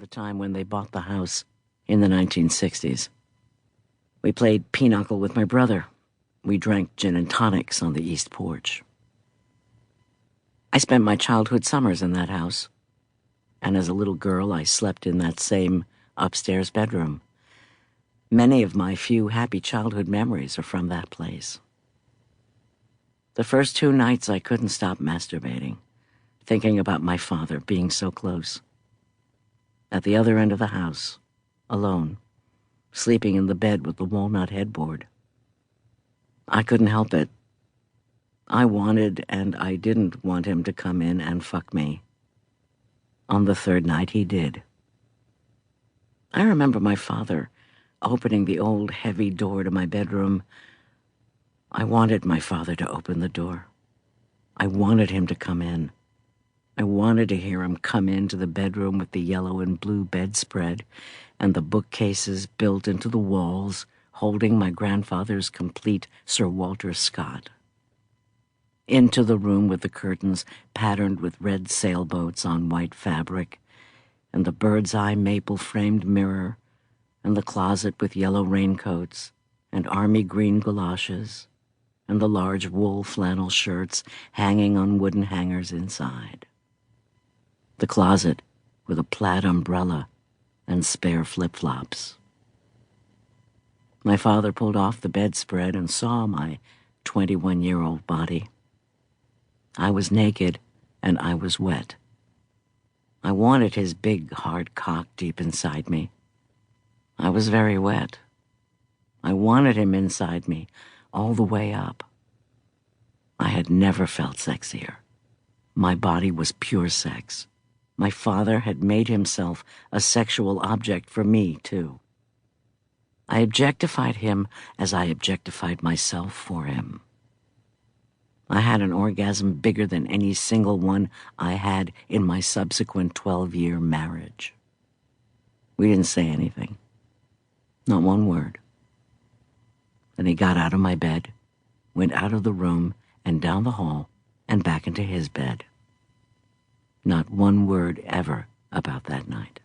around the time when they bought the house in the 1960s. We played pinochle with my brother. We drank gin and tonics on the east porch. I spent my childhood summers in that house, and as a little girl I slept in that same upstairs bedroom. Many of my few happy childhood memories are from that place. The first 2 nights I couldn't stop masturbating, thinking about my father being so close. At the other end of the house, alone, sleeping in the bed with the walnut headboard. I couldn't help it. I wanted and I didn't want him to come in and fuck me. On the 3rd night he did. I remember my father opening the old heavy door to my bedroom. I wanted my father to open the door. I wanted him to come in. I wanted to hear him come into the bedroom with the yellow and blue bedspread and the bookcases built into the walls, holding my grandfather's complete Sir Walter Scott. Into the room with the curtains patterned with red sailboats on white fabric, and the bird's-eye maple-framed mirror, and the closet with yellow raincoats and army green galoshes, and the large wool flannel shirts hanging on wooden hangers inside. The closet with a plaid umbrella and spare flip-flops. My father pulled off the bedspread and saw my 21-year-old body. I was naked and I was wet. I wanted his big, hard cock deep inside me. I was very wet. I wanted him inside me, all the way up. I had never felt sexier. My body was pure sex. My father had made himself a sexual object for me, too. I objectified him as I objectified myself for him. I had an orgasm bigger than any single one I had in my subsequent 12-year marriage. We didn't say anything. Not one word. Then he got out of my bed, went out of the room and down the hall and back into his bed. Not one word ever about that night.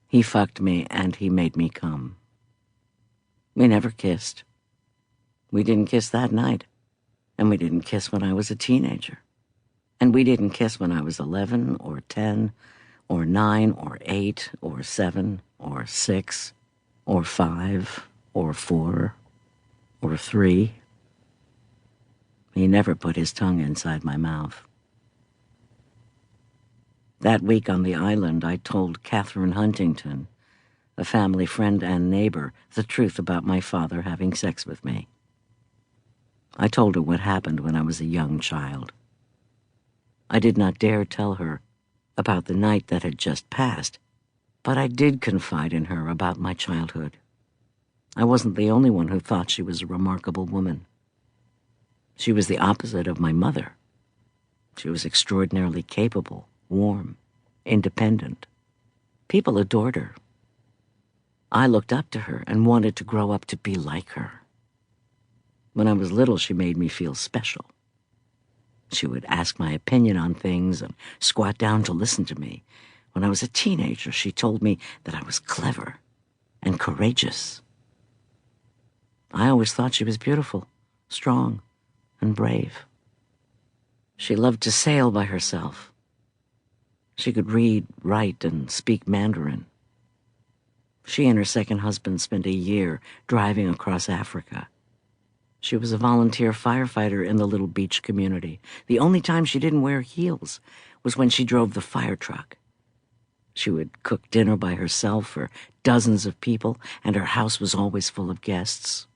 He fucked me and he made me come. We never kissed. We didn't kiss that night, and we didn't kiss when I was a teenager, and we didn't kiss when I was 11 or 10 or 9 or 8 or 7 or 6 or 5 or 4 or 3. He never put his tongue inside my mouth. That week on the island, I told Catherine Huntington, a family friend and neighbor, the truth about my father having sex with me. I told her what happened when I was a young child. I did not dare tell her about the night that had just passed, but I did confide in her about my childhood. I wasn't the only one who thought she was a remarkable woman. She was the opposite of my mother. She was extraordinarily capable, warm, independent. People adored her. I looked up to her and wanted to grow up to be like her. When I was little, she made me feel special. She would ask my opinion on things and squat down to listen to me. When I was a teenager, she told me that I was clever and courageous. I always thought she was beautiful, strong, and brave. She loved to sail by herself. She could read, write, and speak Mandarin. She and her second husband spent a year driving across Africa. She was a volunteer firefighter in the little beach community. The only time she didn't wear heels was when she drove the fire truck. She would cook dinner by herself for dozens of people, and her house was always full of guests.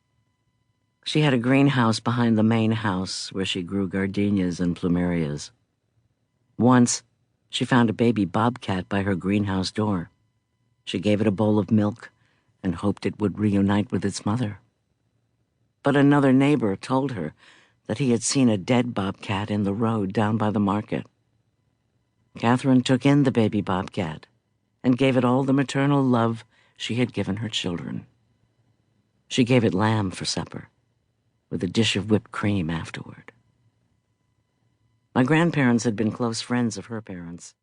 She had a greenhouse behind the main house where she grew gardenias and plumerias. Once, she found a baby bobcat by her greenhouse door. She gave it a bowl of milk and hoped it would reunite with its mother. But another neighbor told her that he had seen a dead bobcat in the road down by the market. Catherine took in the baby bobcat and gave it all the maternal love she had given her children. She gave it lamb for supper, with a dish of whipped cream afterward. My grandparents had been close friends of her parents.